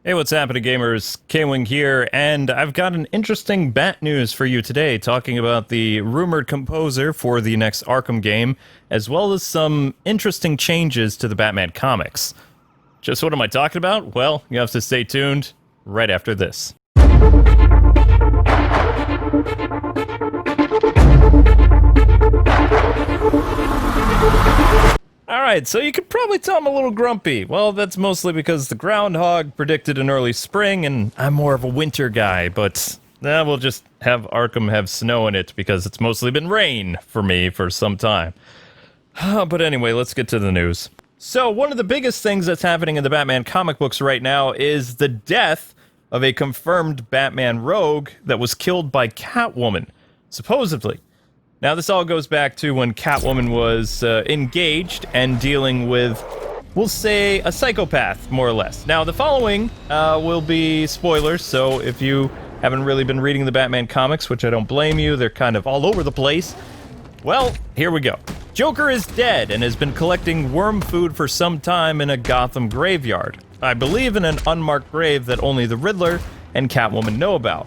Hey, what's happening, gamers? Kwing here, and I've got an interesting bat news for you today, talking about the rumored composer for the next Arkham game, as well as some interesting changes to the Batman comics. Just what am I talking about? Well, you have to stay tuned right after this. Alright, so you could probably tell I'm a little grumpy. Well, that's mostly because the groundhog predicted an early spring, and I'm more of a winter guy, but we'll just have Arkham have snow in it, because it's mostly been rain for me for some time. But anyway, let's get to the news. So, one of the biggest things that's happening in the Batman comic books right now is the death of a confirmed Batman rogue that was killed by Catwoman, supposedly. Now, this all goes back to when Catwoman was engaged and dealing with, we'll say, a psychopath, more or less. Now, the following will be spoilers, so if you haven't really been reading the Batman comics, which I don't blame you, they're kind of all over the place. Well, here we go. Joker is dead and has been collecting worm food for some time in a Gotham graveyard. I believe in an unmarked grave that only the Riddler and Catwoman know about.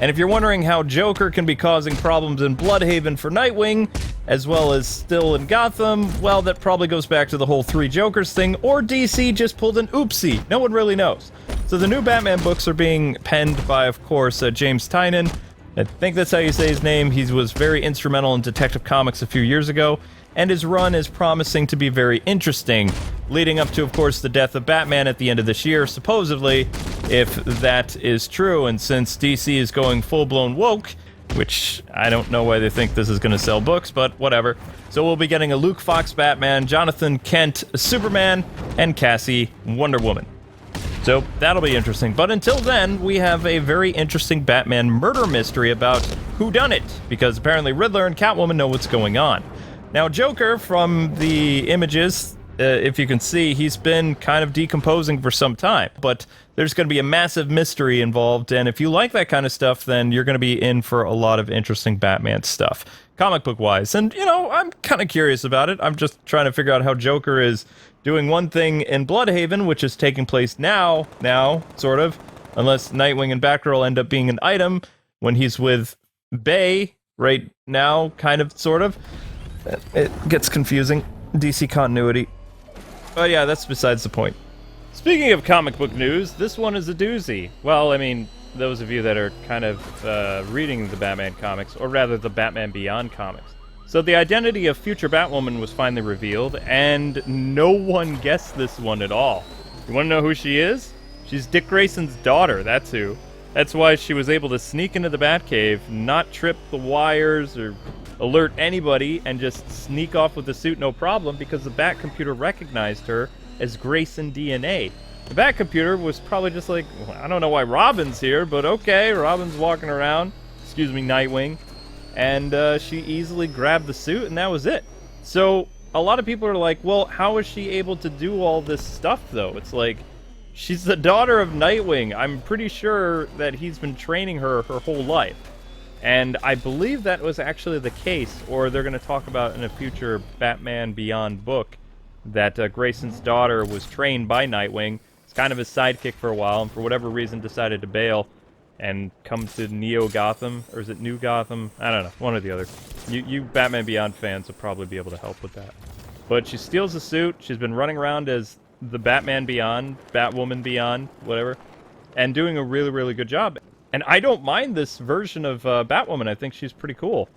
And if you're wondering how Joker can be causing problems in Bloodhaven for Nightwing, as well as still in Gotham, well, that probably goes back to the whole Three Jokers thing, or DC just pulled an oopsie. No one really knows. So the new Batman books are being penned by, of course, James Tynion. I think that's how you say his name. He was very instrumental in Detective Comics a few years ago, and his run is promising to be very interesting, leading up to, of course, the death of Batman at the end of this year, supposedly, if that is true. And since DC is going full-blown woke, which I don't know why they think this is going to sell books, but whatever. So we'll be getting a Luke Fox Batman, Jonathan Kent Superman, and Cassie Wonder Woman. So that'll be interesting. But until then, we have a very interesting Batman murder mystery about whodunit, because apparently Riddler and Catwoman know what's going on. Now, Joker, from the images, if you can see, he's been kind of decomposing for some time. But there's going to be a massive mystery involved, and if you like that kind of stuff, then you're going to be in for a lot of interesting Batman stuff, comic book-wise. And, you know, I'm kind of curious about it. I'm just trying to figure out how Joker is doing one thing in Bloodhaven, which is taking place now, sort of, unless Nightwing and Batgirl end up being an item when he's with Bay right now, kind of, sort of. It gets confusing. DC continuity. But yeah, that's besides the point. Speaking of comic book news, this one is a doozy. Well, I mean, those of you that are kind of reading the Batman comics, or rather the Batman Beyond comics. So the identity of future Batwoman was finally revealed, and no one guessed this one at all. You want to know who she is? She's Dick Grayson's daughter, that's who. That's why she was able to sneak into the Batcave, not trip the wires or alert anybody, and just sneak off with the suit no problem, because the Bat computer recognized her as Grayson DNA. The Bat computer was probably just like, well, I don't know why Robin's here, but okay, Robin's walking around, excuse me, Nightwing, and she easily grabbed the suit, and that was it. So a lot of people are like, well, how is she able to do all this stuff, though? It's like, she's the daughter of Nightwing. I'm pretty sure that he's been training her whole life. And I believe that was actually the case, or they're going to talk about in a future Batman Beyond book, that Grayson's daughter was trained by Nightwing. It's kind of his sidekick for a while, and for whatever reason decided to bail and come to Neo Gotham, or is it New Gotham? I don't know, one or the other. You Batman Beyond fans will probably be able to help with that. But she steals the suit. She's been running around as the Batman Beyond, Batwoman Beyond, whatever, and doing a really, really good job. And I don't mind this version of Batwoman. I think she's pretty cool.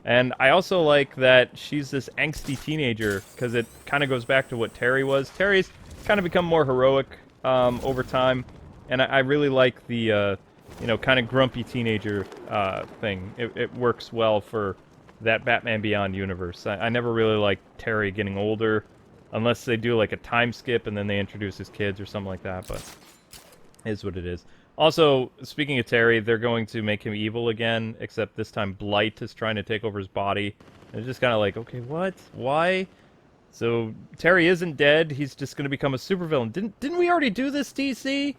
And I also like that she's this angsty teenager, because it kind of goes back to what Terry was. Terry's kind of become more heroic over time, and I really like the, you know, kind of grumpy teenager thing. It works well for that Batman Beyond universe. I never really liked Terry getting older, unless they do like a time skip and then they introduce his kids or something like that, but it is what it is. Also, speaking of Terry, they're going to make him evil again, except this time Blight is trying to take over his body. And it's just kind of like, okay, what? Why? So, Terry isn't dead, he's just going to become a supervillain. Didn't we already do this, DC?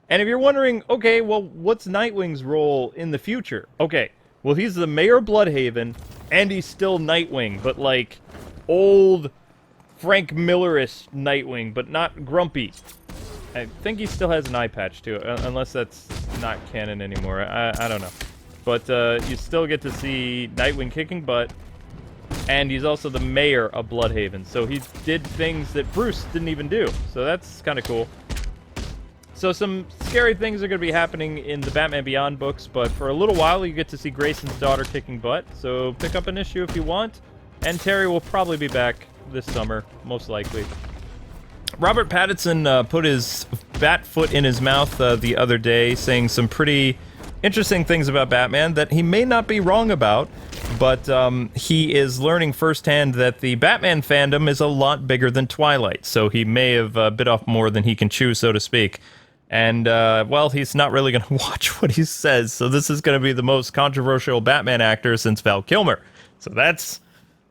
And if you're wondering, okay, well, what's Nightwing's role in the future? Okay, well, he's the mayor of Bloodhaven, and he's still Nightwing, but like, old Frank Miller-ish Nightwing, but not grumpy. I think he still has an eye patch too, unless that's not canon anymore. I don't know. But you still get to see Nightwing kicking butt, and he's also the mayor of Bloodhaven. So he did things that Bruce didn't even do. So that's kind of cool. So some scary things are going to be happening in the Batman Beyond books, but for a little while you get to see Grayson's daughter kicking butt. So pick up an issue if you want. And Terry will probably be back this summer, most likely. Robert Pattinson put his bat foot in his mouth the other day, saying some pretty interesting things about Batman that he may not be wrong about, but he is learning firsthand that the Batman fandom is a lot bigger than Twilight, so he may have bit off more than he can chew, so to speak. And, well, he's not really going to watch what he says, so this is going to be the most controversial Batman actor since Val Kilmer. So that's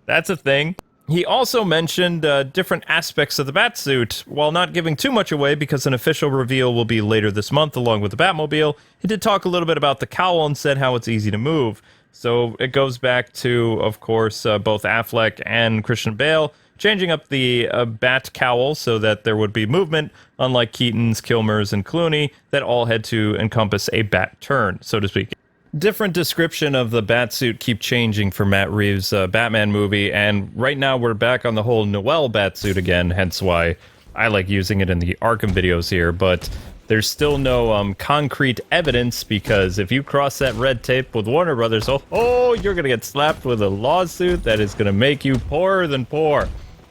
a thing. He also mentioned different aspects of the Batsuit, while not giving too much away because an official reveal will be later this month along with the Batmobile. He did talk a little bit about the cowl and said how it's easy to move. So it goes back to, of course, both Affleck and Christian Bale changing up the Bat cowl so that there would be movement, unlike Keaton's, Kilmer's, and Clooney, that all had to encompass a Bat turn, so to speak. Different description of the Batsuit keep changing for Matt Reeves' Batman movie, and right now we're back on the whole Noel Batsuit again, hence why I like using it in the Arkham videos here, but there's still no concrete evidence, because if you cross that red tape with Warner Brothers, you're gonna get slapped with a lawsuit that is gonna make you poorer than poor.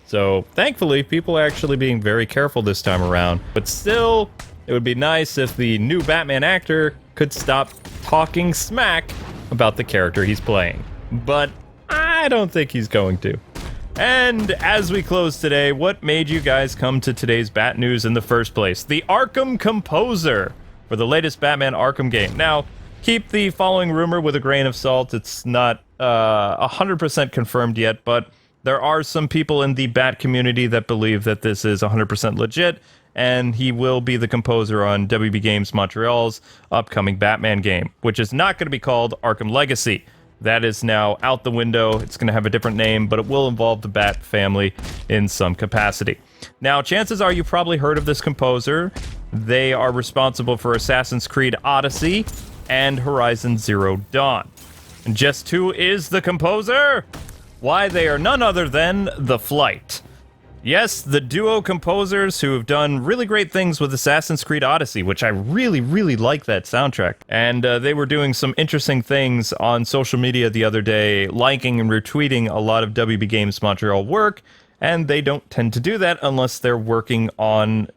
So, thankfully, people are actually being very careful this time around, but still, it would be nice if the new Batman actor could stop talking smack about the character he's playing. But I don't think he's going to. And as we close today, what made you guys come to today's Bat News in the first place? The Arkham Composer for the latest Batman Arkham game. Now, keep the following rumor with a grain of salt. It's not 100% confirmed yet, but there are some people in the Bat community that believe that this is 100% legit, and he will be the composer on WB Games Montreal's upcoming Batman game, which is not going to be called Arkham Legacy. That is now out the window. It's going to have a different name, but it will involve the Bat family in some capacity. Now, chances are you've probably heard of this composer. They are responsible for Assassin's Creed Odyssey and Horizon Zero Dawn. And just who is the composer? Why, they are none other than The Flight. Yes, the duo composers who have done really great things with Assassin's Creed Odyssey, which I really, really like that soundtrack. And they were doing some interesting things on social media the other day, liking and retweeting a lot of WB Games Montreal work, and they don't tend to do that unless they're working on,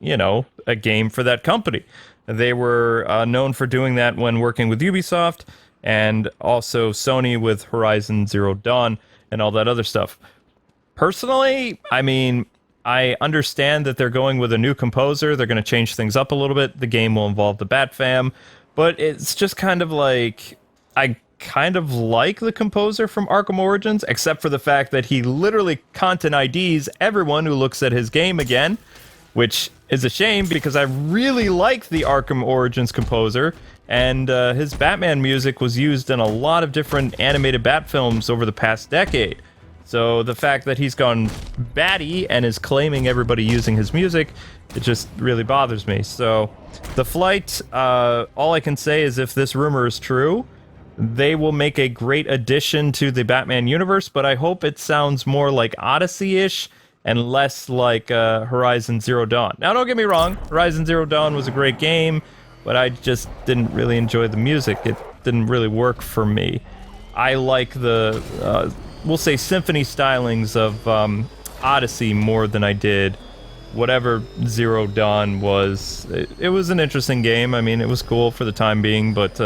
a game for that company. They were known for doing that when working with Ubisoft, and also Sony with Horizon Zero Dawn and all that other stuff. Personally, I understand that they're going with a new composer. They're going to change things up a little bit. The game will involve the Bat fam, but it's just kind of like, I kind of like the composer from Arkham Origins, except for the fact that he literally content IDs everyone who looks at his game again, which is a shame because I really like the Arkham Origins composer, and his Batman music was used in a lot of different animated Bat films over the past decade. So the fact that he's gone batty and is claiming everybody using his music, it just really bothers me. So The Flight, all I can say is if this rumor is true, they will make a great addition to the Batman universe, but I hope it sounds more like Odyssey-ish and less like Horizon Zero Dawn. Now, don't get me wrong, Horizon Zero Dawn was a great game, but I just didn't really enjoy the music. It didn't really work for me. I like the... we'll say symphony stylings of Odyssey more than I did whatever Zero Dawn was. It was an interesting game. It was cool for the time being, but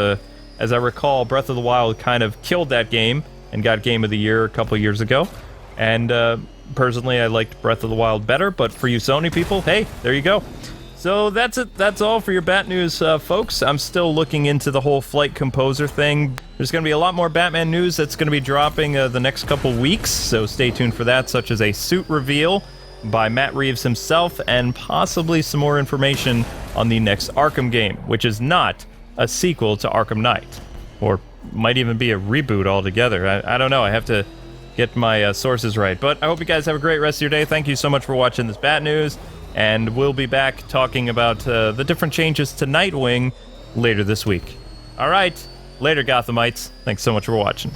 as I recall, Breath of the Wild kind of killed that game and got Game of the Year a couple years ago. And personally, I liked Breath of the Wild better, but for you Sony people, hey, there you go. So that's it. That's all for your Bat News, folks. I'm still looking into the whole Flight Composer thing. There's going to be a lot more Batman news that's going to be dropping the next couple weeks, so stay tuned for that, such as a suit reveal by Matt Reeves himself, and possibly some more information on the next Arkham game, which is not a sequel to Arkham Knight, or might even be a reboot altogether. I don't know. I have to get my sources right. But I hope you guys have a great rest of your day. Thank you so much for watching this Bat News. and we'll be back talking about the different changes to Nightwing later this week. All right, later, Gothamites. Thanks so much for watching.